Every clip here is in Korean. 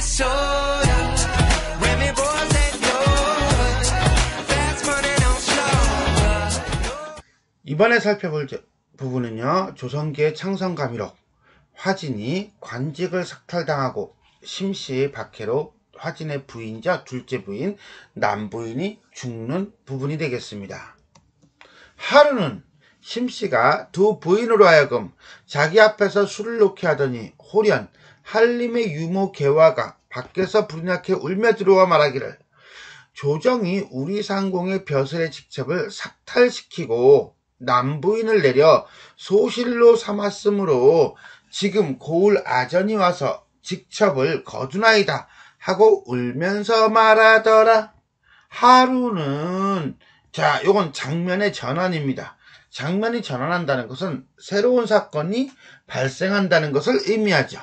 disorder. Remy boys and yours. Fast money don't slow. 이번에 살펴볼 부분은요, 조선기의 창성가미록 화진이 관직을 삭탈당하고 심씨의 박해로 화진의 부인이자 둘째 부인 남부인이 죽는 부분이 되겠습니다. 하루는 심씨가 두 부인으로 하여금 자기 앞에서 술을 놓게 하더니 홀연 한림의 유모 개화가 밖에서 불이 나게 울며 들어와 말하기를, 조정이 우리 상공의 벼슬의 직첩을 삭탈시키고 남부인을 내려 소실로 삼았으므로 지금 고을 아전이 와서 직첩을 거두나이다 하고 울면서 말하더라. 하루는, 자, 요건 장면의 전환입니다. 장면이 전환한다는 것은 새로운 사건이 발생한다는 것을 의미하죠.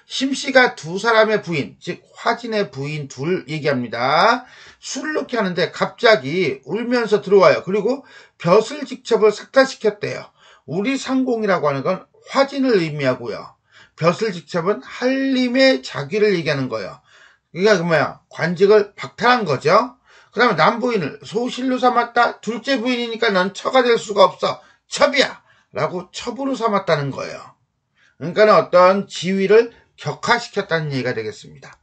심씨가 두 사람의 부인, 즉 화진의 부인 둘 얘기합니다. 술을 놓게 하는데 갑자기 울면서 들어와요. 그리고 벼슬 직첩을 삭탈시켰대요. 우리 상공이라고 하는 건 화진을 의미하고요. 벼슬 직첩은 한림의 자기를 얘기하는 거예요. 그러니까 뭐야? 관직을 박탈한 거죠. 그 다음에 남부인을 소실로 삼았다. 둘째 부인이니까 넌 처가 될 수가 없어. 첩이야. 라고 첩으로 삼았다는 거예요. 그러니까 어떤 지위를 격화시켰다는 얘기가 되겠습니다.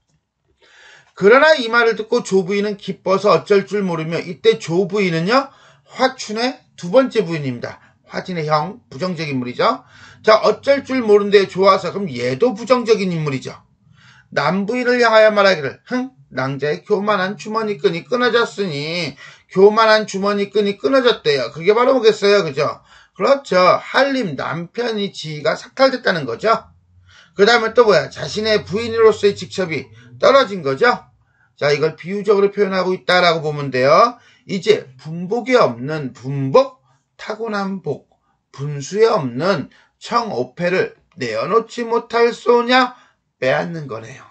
그러나 이 말을 듣고 조부인은 기뻐서 어쩔 줄 모르며, 이때 조부인은요, 화춘의 두 번째 부인입니다. 화진의 형, 부정적 인물이죠. 자, 어쩔 줄 모르는데 좋아서, 그럼 얘도 부정적인 인물이죠. 남부인을 향하여 말하기를, 낭자의 교만한 주머니끈이 끊어졌으니, 교만한 주머니끈이 끊어졌대요. 그게 바로 뭐겠어요, 그죠? 그렇죠. 한림 남편이 지위가 삭탈됐다는 거죠. 그 다음에 또 뭐야? 자신의 부인으로서의 직첩이 떨어진 거죠. 자, 이걸 비유적으로 표현하고 있다라고 보면 돼요. 이제 분복에 없는 분복, 타고난 복, 분수에 없는 청오패를 내어놓지 못할 소냐 빼앗는 거네요.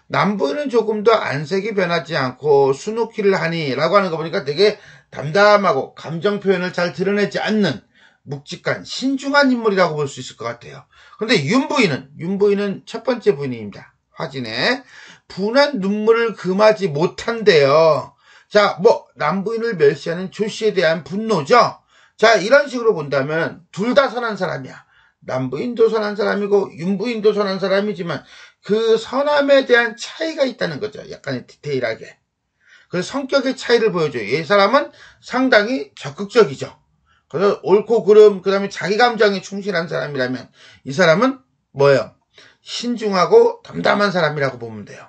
남부인은 조금 더 안색이 변하지 않고 수놓기를 하니 라고 하는 거 보니까 되게 담담하고 감정 표현을 잘 드러내지 않는 묵직한 신중한 인물이라고 볼 수 있을 것 같아요. 근데 윤부인은 첫 번째 부인입니다. 화진의 분한 눈물을 금하지 못한대요. 자, 남부인을 멸시하는 조씨에 대한 분노죠. 자, 이런 식으로 본다면 둘 다 선한 사람이야. 남부인도 선한 사람이고 윤부인도 선한 사람이지만 그 선함에 대한 차이가 있다는 거죠. 약간의 디테일하게. 그래서 성격의 차이를 보여줘요. 이 사람은 상당히 적극적이죠. 그래서 옳고 그름, 그 다음에 자기 감정에 충실한 사람이라면 이 사람은 뭐예요? 신중하고 담담한 사람이라고 보면 돼요.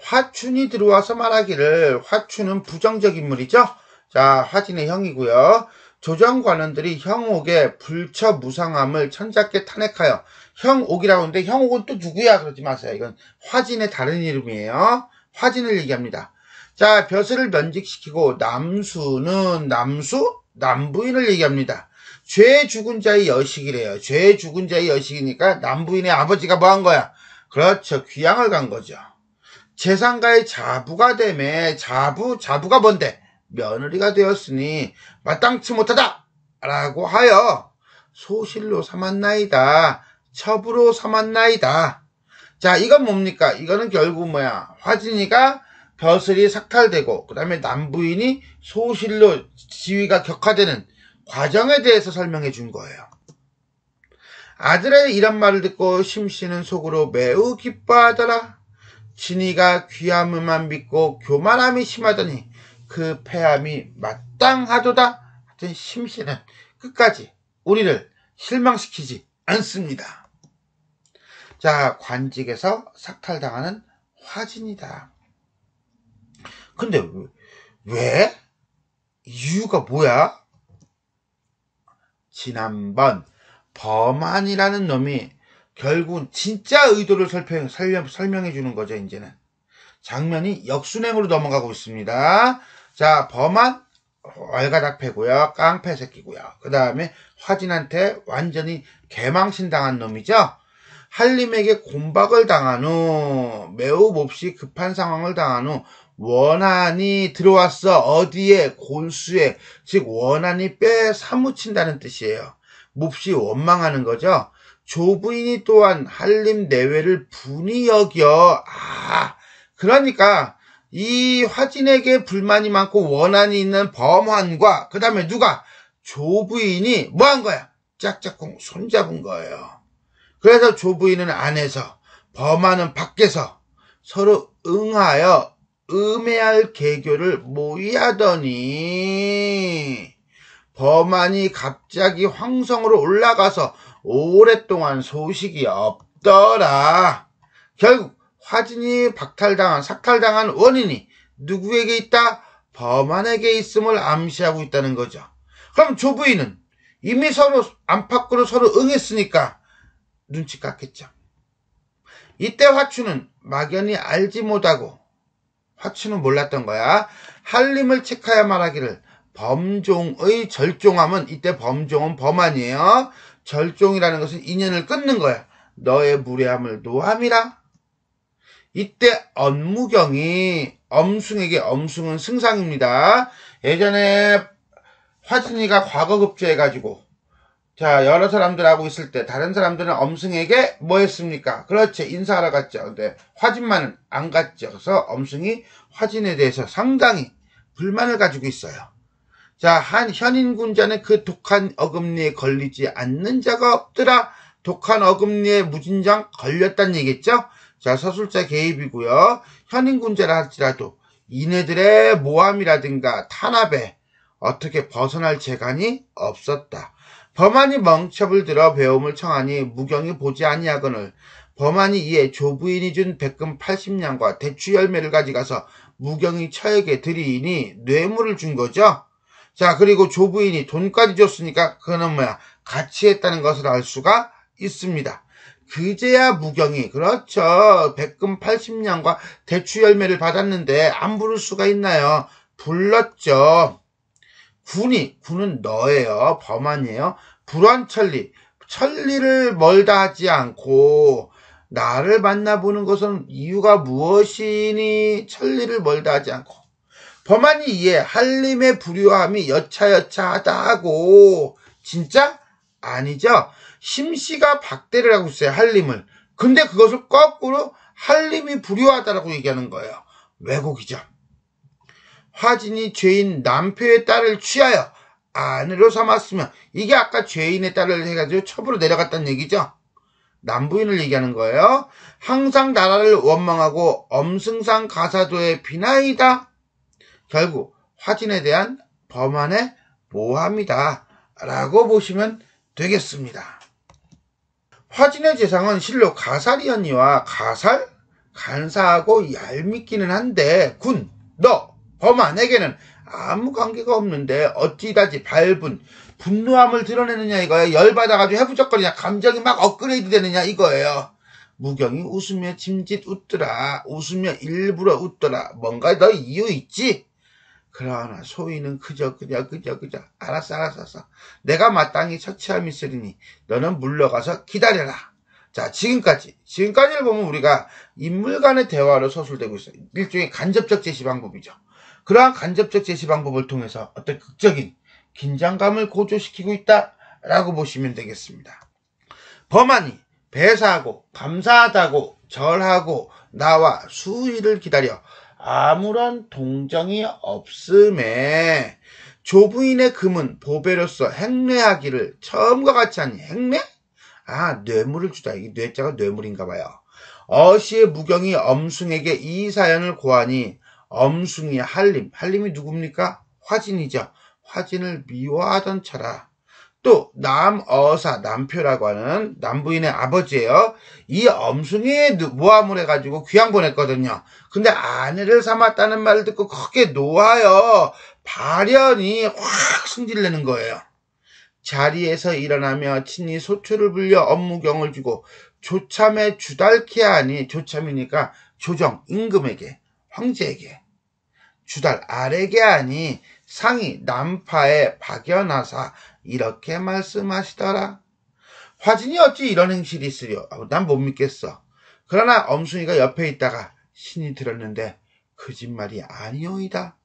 화춘이 들어와서 말하기를, 화춘은 부정적 인물이죠. 자, 화진의 형이고요. 조정 관원들이 형옥의 불처무상함을 천작게 탄핵하여 형옥이라고 하는데, 형옥은 또 누구야? 그러지 마세요. 이건 화진의 다른 이름이에요. 화진을 얘기합니다. 자, 벼슬을 면직시키고 남부인을 얘기합니다. 죄 죽은 자의 여식이래요. 죄 죽은 자의 여식이니까 남부인의 아버지가 뭐 한 거야? 그렇죠. 귀양을 간 거죠. 재상가의 자부가 되매, 자부가 뭔데? 며느리가 되었으니 마땅치 못하다! 라고 하여 소실로 삼았나이다. 첩으로 삼았나이다. 자, 이건 뭡니까? 이거는 결국 뭐야? 화진이가 벼슬이 삭탈되고 그 다음에 남부인이 소실로 지위가 격화되는 과정에 대해서 설명해 준 거예요. 아들의 이런 말을 듣고 심씨는 속으로 매우 기뻐하더라. 진이가 귀함만 믿고 교만함이 심하더니 그 패함이 마땅하도다. 하여튼 심씨는 끝까지 우리를 실망시키지 않습니다. 자, 관직에서 삭탈당하는 화진이다. 근데 왜? 이유가 뭐야? 지난번 범한이라는 놈이 결국은 진짜 의도를 설명해 주는 거죠. 이제는 장면이 역순행으로 넘어가고 있습니다. 자, 범한 월가닥패고요. 깡패 새끼고요. 그 다음에 화진한테 완전히 개망신 당한 놈이죠. 한림에게 곤박을 당한 후 매우 몹시 급한 상황을 당한 후 원한이 들어왔어. 어디에? 골수에. 즉 원한이 빼 사무친다는 뜻이에요. 몹시 원망하는 거죠. 조부인이 또한 한림 내외를 분이 여겨. 그러니까 이 화진에게 불만이 많고 원한이 있는 범환과 그 다음에 누가? 조부인이 뭐 한 거야? 짝짝꿍 손잡은 거예요. 그래서 조부인은 안에서 범환은 밖에서 서로 응하여 음해할 계교를 모의하더니 범환이 갑자기 황성으로 올라가서 오랫동안 소식이 없더라. 결국 화진이 삭탈당한 원인이 누구에게 있다? 범환에게 있음을 암시하고 있다는 거죠. 그럼 조부인은 이미 서로 안팎으로 서로 응했으니까 눈치 깠겠죠. 이때 화추는 막연히 알지 못하고, 화추는 몰랐던 거야. 한림을 체크하여 말하기를 범종의 절종함은, 이때 범종은 범환이에요. 절종이라는 것은 인연을 끊는 거야. 너의 무례함을 노함이라. 이때 엄무경이 엄숭에게, 엄숭은 승상입니다. 예전에 화진이가 과거급제해가지고 여러 사람들하고 있을 때 다른 사람들은 엄승에게 뭐 했습니까? 그렇지, 인사하러 갔죠. 근데 화진만은 안 갔죠. 그래서 엄승이 화진에 대해서 상당히 불만을 가지고 있어요. 한 현인군자는 그 독한 어금니에 걸리지 않는 자가 없더라. 독한 어금니에 무진장 걸렸단 얘기겠죠? 서술자 개입이고요. 현인군자라 할지라도 이네들의 모함이라든가 탄압에 어떻게 벗어날 재간이 없었다. 범환이 멍첩을 들어 배움을 청하니 무경이 보지 아니하거늘 범환이 이에 조부인이 준 백금 80냥과 대추 열매를 가져가서 무경이 처에게 드리니 뇌물을 준 거죠. 그리고 조부인이 돈까지 줬으니까 그거는 같이 했다는 것을 알 수가 있습니다. 그제야 무경이, 그렇죠, 백금 80냥과 대추 열매를 받았는데 안 부를 수가 있나요? 불렀죠. 군은 너예요. 범환이에요. 불완천리, 천리를 멀다 하지 않고 나를 만나보는 것은 이유가 무엇이니? 천리를 멀다 하지 않고. 범환이 이에 한림의 불효함이 여차여차하다고. 진짜? 아니죠. 심씨가 박대를 하고 있어요, 한림을. 근데 그것을 거꾸로 한림이 불효하다라고 얘기하는 거예요. 왜곡이죠. 화진이 죄인 남표의 딸을 취하여 아내로 삼았으면, 이게 아까 죄인의 딸을 해가지고 첩으로 내려갔다는 얘기죠. 남부인을 얘기하는 거예요. 항상 나라를 원망하고 엄승상 가사도의 비나이다. 결국 화진에 대한 범환의 모함이다 라고 보시면 되겠습니다. 화진의 재상은 실로 가살이언니와 가살? 간사하고 얄밉기는 한데 너 범환에게는 아무 관계가 없는데 어찌다지 밟은 분노함을 드러내느냐 이거예요. 열받아가지고 해부적거리냐, 감정이 막 업그레이드 되느냐 이거예요. 무경이 웃으며 짐짓 웃더라. 웃으며 일부러 웃더라. 뭔가 너 이유 있지? 그러나 소위는 그저 알았어. 내가 마땅히 처치함이 있으리니 너는 물러가서 기다려라. 지금까지를 보면 우리가 인물 간의 대화로 서술되고 있어요. 일종의 간접적 제시 방법이죠. 그러한 간접적 제시 방법을 통해서 어떤 극적인 긴장감을 고조시키고 있다라고 보시면 되겠습니다. 범환이 배사하고 감사하다고 절하고 나와 수일을 기다려 아무런 동정이 없음에 조부인의 금은 보배로서 행례하기를 처음과 같이 하니. 행례? 뇌물을 주다. 이게 뇌자가 뇌물인가 봐요. 어시의 무경이 엄숭에게 이 사연을 고하니 엄숭이 한림이 누굽니까? 화진이죠. 화진을 미워하던 차라. 또 남어사, 남표라고 하는 남부인의 아버지예요. 이 엄숭이 모함을 해가지고 귀양 보냈거든요. 근데 아내를 삼았다는 말을 듣고 크게 놓아요. 발현이 확 승질내는 거예요. 자리에서 일어나며 친히 소초를 불려 엄무경을 주고 조참에 주달케 하니, 조참이니까 조정, 임금에게, 황제에게 주달, 아래게 하니 상이 남파에 박연하사 이렇게 말씀하시더라. 화진이 어찌 이런 행실이 있으려? 난 못 믿겠어. 그러나 엄숭이가 옆에 있다가 신이 들었는데 거짓말이 아니오이다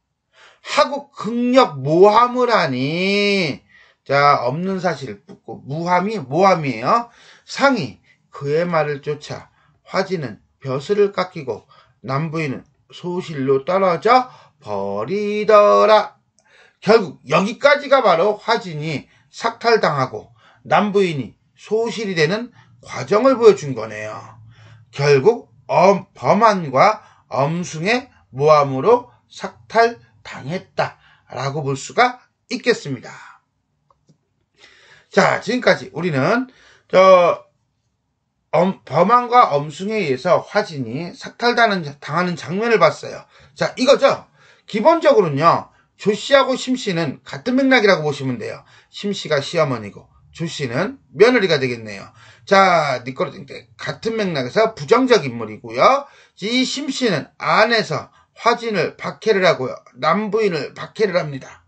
하고 극력 모함을 하니, 없는 사실을 묻고, 모함이에요. 상이 그의 말을 쫓아 화진은 벼슬을 깎이고 남부인은 소실로 떨어져 버리더라. 결국 여기까지가 바로 화진이 삭탈당하고 남부인이 소실이 되는 과정을 보여준 거네요. 결국 범한과 엄숭의 모함으로 삭탈당했다라고 볼 수가 있겠습니다. 자, 지금까지 우리는 범한과 엄숭에 의해서 화진이 삭탈당하는 장면을 봤어요. 자, 이거죠. 기본적으로는요, 조씨하고 심씨는 같은 맥락이라고 보시면 돼요. 심씨가 시어머니고 조씨는 며느리가 되겠네요. 자, 니꼬르땡땡 같은 맥락에서 부정적 인물이고요. 이 심씨는 안에서 화진을 박해를 하고요. 남부인을 박해를 합니다.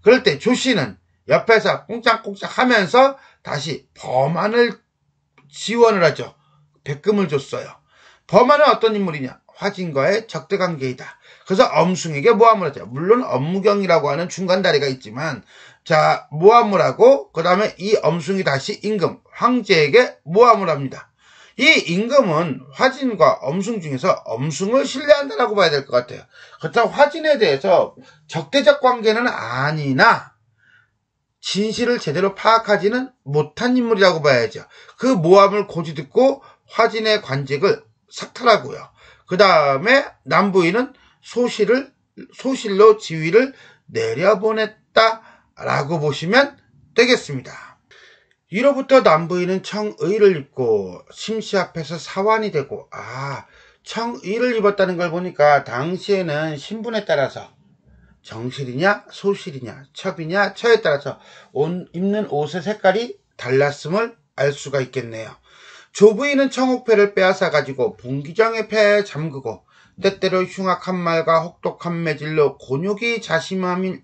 그럴 때 조씨는 옆에서 꽁짝꽁짝 하면서 다시 범한을 지원을 하죠. 백금을 줬어요. 범한은 어떤 인물이냐? 화진과의 적대관계이다. 그래서 엄숭에게 모함을 하죠. 물론 엄무경이라고 하는 중간다리가 있지만, 자, 모함을 하고 그 다음에 이 엄숭이 다시 임금, 황제에게 모함을 합니다. 이 임금은 화진과 엄숭 중에서 엄숭을 신뢰한다라고 봐야 될 것 같아요. 그렇다고 화진에 대해서 적대적 관계는 아니나 진실을 제대로 파악하지는 못한 인물이라고 봐야죠. 그 모함을 고지 듣고 화진의 관직을 삭탈하고요. 그 다음에 남부인은 소실로 지위를 내려보냈다라고 보시면 되겠습니다. 이로부터 남부인은 청의를 입고 심씨 앞에서 사환이 되고, 청의를 입었다는 걸 보니까 당시에는 신분에 따라서 정실이냐 소실이냐 첩이냐 처에 따라서 입는 옷의 색깔이 달랐음을 알 수가 있겠네요. 조부인은 청옥패를 빼앗아가지고 봉기정의 패에 잠그고 때때로 흉악한 말과 혹독한 매질로 곤욕이 자심하되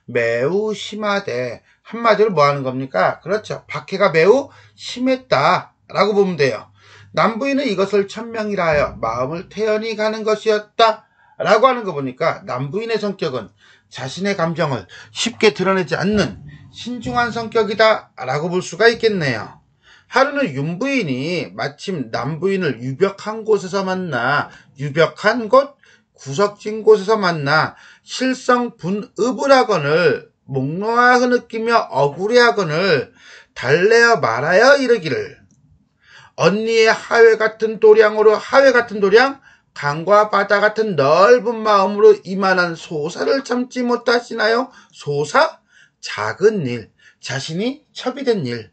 매우 심하되, 한마디로 뭐 하는 겁니까? 그렇죠. 박해가 매우 심했다라고 보면 돼요. 남부인은 이것을 천명이라 하여 마음을 태연히 가는 것이었다 라고 하는 거 보니까 남부인의 성격은 자신의 감정을 쉽게 드러내지 않는 신중한 성격이다 라고 볼 수가 있겠네요. 하루는 윤부인이 마침 남부인을 유벽한 곳 구석진 곳에서 만나 실성분읍을 하거늘 목놓아 흐느끼며 억울해하거늘 달래어 말하여 이르기를, 언니의 하회 같은 도량 강과 바다 같은 넓은 마음으로 이만한 소사를 참지 못하시나요? 소사? 작은 일, 자신이 첩이 된 일.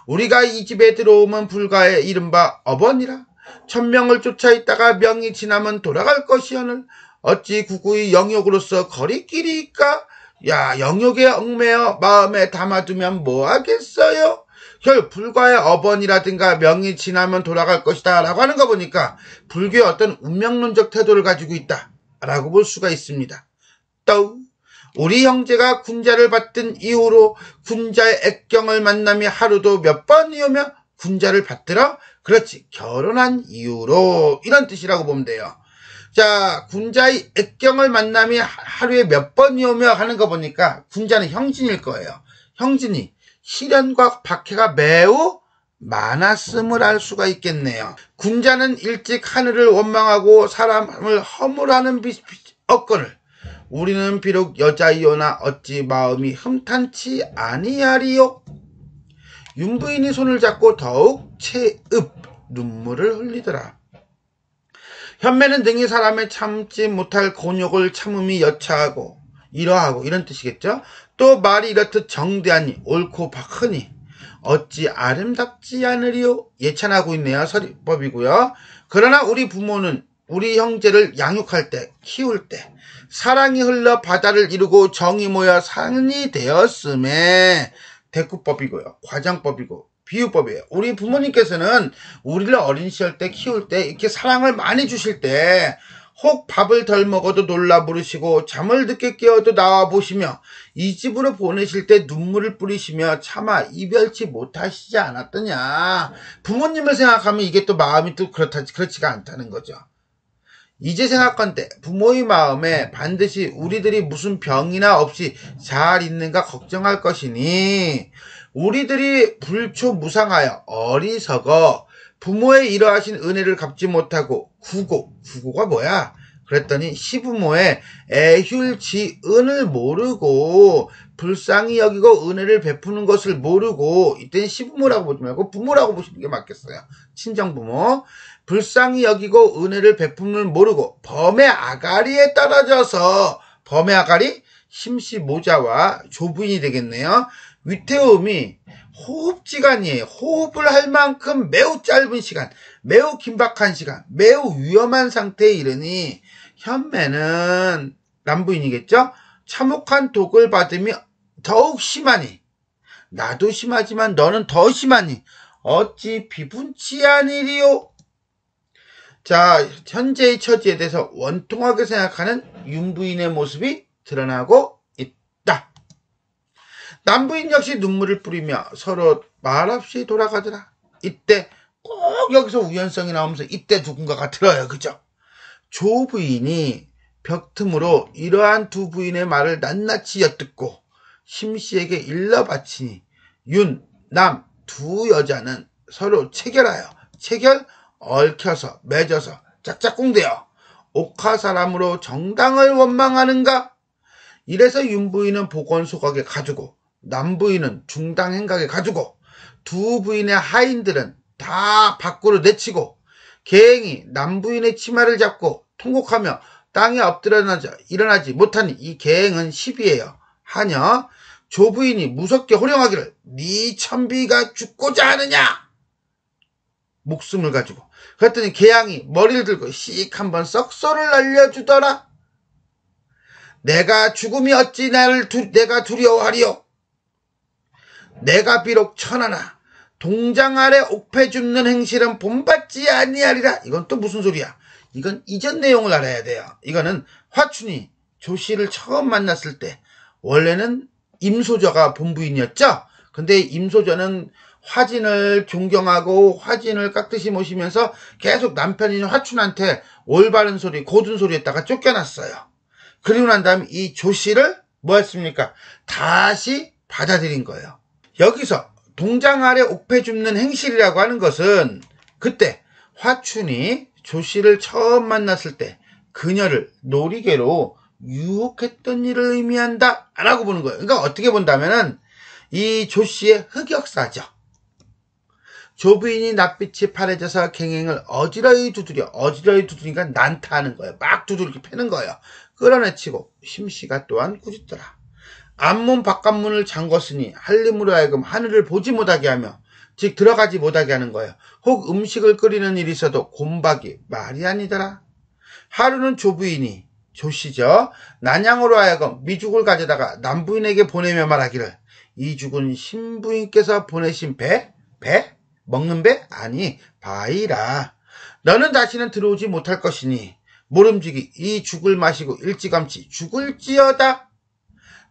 우리가 이 집에 들어오면 불가의 이른바 어번이라. 천명을 쫓아 있다가 명이 지나면 돌아갈 것이오늘 어찌 구구이 영욕으로서 거리끼리일까? 야, 영욕에 얽매여 마음에 담아두면 뭐하겠어요? 불과의 어번이라든가 명이 지나면 돌아갈 것이다 라고 하는 거 보니까 불교의 어떤 운명론적 태도를 가지고 있다 라고 볼 수가 있습니다. 또 우리 형제가 군자를 받던 이후로 군자의 액경을 만남이 하루도 몇 번이오며 군자를 받들어? 그렇지, 결혼한 이후로, 이런 뜻이라고 보면 돼요. 자, 군자의 액경을 만남이 하루에 몇 번이오며 하는 거 보니까 군자는 형진일 거예요. 형진이 시련과 박해가 매우 많았음을 알 수가 있겠네요. 군자는 일찍 하늘을 원망하고 사람을 허물하는 없거늘 우리는 비록 여자이오나 어찌 마음이 흠탄치 아니하리요. 윤부인이 손을 잡고 더욱 채읍 눈물을 흘리더라. 현매는 등이 사람의 참지 못할 곤욕을 참음이 여차하고 이러하고, 이런 뜻이겠죠. 또 말이 이렇듯 정대하니 옳고 박하니 어찌 아름답지 않으리요. 예찬하고 있네요. 서리법이고요. 그러나 우리 부모는 우리 형제를 양육할 때, 키울 때 사랑이 흘러 바다를 이루고 정이 모여 산이 되었음에 대꾸법이고요. 과장법이고 비유법이에요. 우리 부모님께서는 우리를 어린 시절 때 키울 때 이렇게 사랑을 많이 주실 때 혹 밥을 덜 먹어도 놀라 부르시고 잠을 늦게 깨어도 나와 보시며 이 집으로 보내실 때 눈물을 뿌리시며 차마 이별치 못하시지 않았더냐. 부모님을 생각하면 이게 또 마음이 또 그렇지가 않다는 거죠. 이제 생각건대 부모의 마음에 반드시 우리들이 무슨 병이나 없이 잘 있는가 걱정할 것이니 우리들이 불초무상하여 어리석어 부모의 이러하신 은혜를 갚지 못하고 구고가 뭐야? 그랬더니 시부모의 애휼지은을 모르고 불쌍히 여기고 은혜를 베푸는 것을 모르고, 이때는 시부모라고 보지 말고 부모라고 보시는 게 맞겠어요. 친정부모. 불쌍히 여기고 은혜를 베품을 모르고 범의 아가리에 떨어져서, 범의 아가리 심씨 모자와 조부인이 되겠네요. 위태음이 호흡지간이에요. 호흡을 할 만큼 매우 짧은 시간, 매우 긴박한 시간, 매우 위험한 상태에 이르니 현매는 남부인이겠죠. 참혹한 독을 받으며 더욱 심하니, 나도 심하지만 너는 더 심하니 어찌 비분치 아니리요. 자, 현재의 처지에 대해서 원통하게 생각하는 윤부인의 모습이 드러나고 있다. 남부인 역시 눈물을 뿌리며 서로 말없이 돌아가더라. 이때 꼭 여기서 우연성이 나오면서 이때 누군가가 들어요. 그죠? 조부인이 벽틈으로 이러한 두 부인의 말을 낱낱이 엿듣고 심씨에게 일러 바치니 윤, 남 두 여자는 서로 얽혀서 맺어서 짝짝꿍대어 옥하 사람으로 정당을 원망하는가? 이래서 윤부인은 보건소각에 가두고 남부인은 중당행각에 가두고 두 부인의 하인들은 다 밖으로 내치고 계행이 남부인의 치마를 잡고 통곡하며 땅에 엎드려 일어나지 못하니 이 계행은 시비예요. 하녀 조부인이 무섭게 호령하기를 네 천비가 죽고자 하느냐? 목숨을 가지고. 그랬더니 계양이 머리를 들고 씩 한번 썩소를 날려주더라. 내가 죽음이 어찌 내가 두려워하리요? 내가 비록 천하나 동장 아래 옥패 줍는 행실은 본받지 아니하리라. 이건 또 무슨 소리야? 이건 이전 내용을 알아야 돼요. 이거는 화춘이 조씨를 처음 만났을 때 원래는 임소저가 본부인이었죠. 근데 임소저는 화진을 존경하고 화진을 깍듯이 모시면서 계속 남편인 화춘한테 올바른 소리, 고든 소리 했다가 쫓겨났어요. 그리고 난 다음에 이 조씨를 뭐 했습니까? 다시 받아들인 거예요. 여기서 동장 아래 옥패 줍는 행실이라고 하는 것은 그때 화춘이 조씨를 처음 만났을 때 그녀를 놀이개로 유혹했던 일을 의미한다 라고 보는 거예요. 그러니까 어떻게 본다면은 이 조씨의 흑역사죠. 조부인이 낯빛이 파래져서 갱행을 어지러이 두드리니까 난타하는 거예요. 막 두들기 패는 거예요. 끌어내치고 심씨가 또한 꾸짖더라. 앞문 바깥문을 잠궜으니 한림으로 하여금 하늘을 보지 못하게 하며 즉 들어가지 못하게 하는 거예요. 혹 음식을 끓이는 일이 있어도 곤박이 말이 아니더라. 하루는 조부인이 조씨죠. 난양으로 하여금 미죽을 가져다가 남부인에게 보내며 말하기를 이 죽은 신부인께서 보내신 배? 먹는 배? 아니 바이라. 너는 다시는 들어오지 못할 것이니 모름지기 이 죽을 마시고 일찌감치 죽을지어다.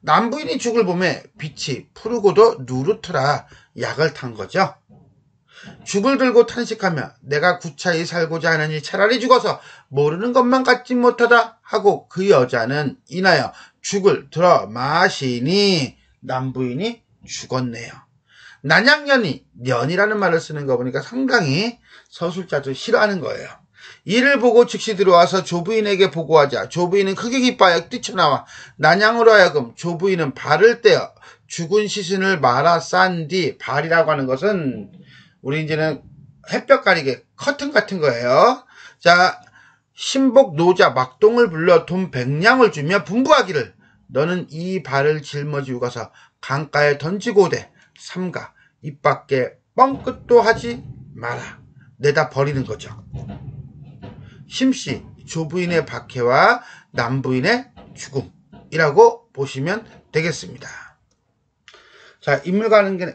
남부인이 죽을 보매 빛이 푸르고도 누렇더라. 약을 탄 거죠. 죽을 들고 탄식하며 내가 구차히 살고자 하느니 차라리 죽어서 모르는 것만 갖지 못하다 하고 그 여자는 인하여 죽을 들어 마시니 남부인이 죽었네요. 난양년이 년이라는 말을 쓰는 거 보니까 상당히 서술자도 싫어하는 거예요. 이를 보고 즉시 들어와서 조부인에게 보고하자 조부인은 크게 기뻐하여 뛰쳐나와 난양으로 하여금 조부인은 발을 떼어 죽은 시신을 말아 싼 뒤 발이라고 하는 것은 우리 이제는 햇볕 가리개 커튼 같은 거예요. 자, 신복 노자 막동을 불러 돈 100냥을 주며 분부하기를 너는 이 발을 짊어지고 가서 강가에 던지고 오되 삼가 입 밖에 뻥끗도 하지 마라. 내다 버리는 거죠. 심씨 조부인의 박해와 남부인의 죽음이라고 보시면 되겠습니다. 자, 인물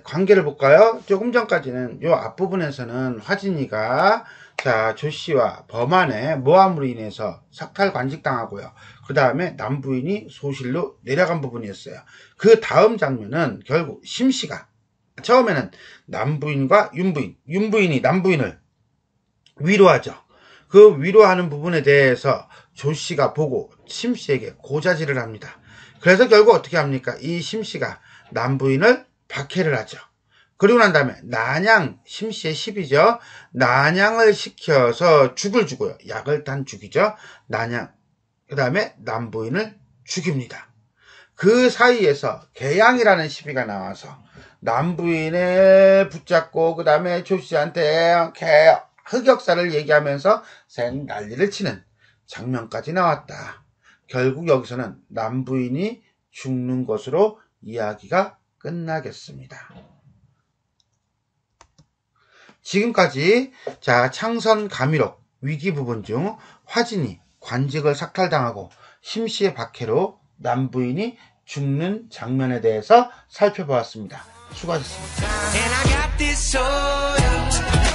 관계를 볼까요? 조금 전까지는 요 앞부분에서는 화진이가 자 조씨와 범한의 모함으로 인해서 삭탈관직당하고요. 그 다음에 남부인이 소실로 내려간 부분이었어요. 그 다음 장면은 결국 심씨가 처음에는 남부인과 윤부인이 남부인을 위로하죠. 그 위로하는 부분에 대해서 조씨가 보고 심씨에게 고자질을 합니다. 그래서 결국 어떻게 합니까? 이 심씨가 남부인을 박해를 하죠. 그리고 난 다음에 난양, 심씨의 10이죠. 난양을 시켜서 죽을 주고요. 약을 단 죽이죠. 난양. 그 다음에 남부인을 죽입니다. 그 사이에서 계양이라는 시비가 나와서 남부인을 붙잡고 그 다음에 조씨한테 흑역사를 얘기하면서 생 난리를 치는 장면까지 나왔다. 결국 여기서는 남부인이 죽는 것으로 이야기가 끝나겠습니다. 지금까지 창선가미록 위기 부분 중 화진이 관직을 삭탈당하고 심씨의 박해로 남부인이 죽는 장면에 대해서 살펴보았습니다. 수고하셨습니다. And I got this soda.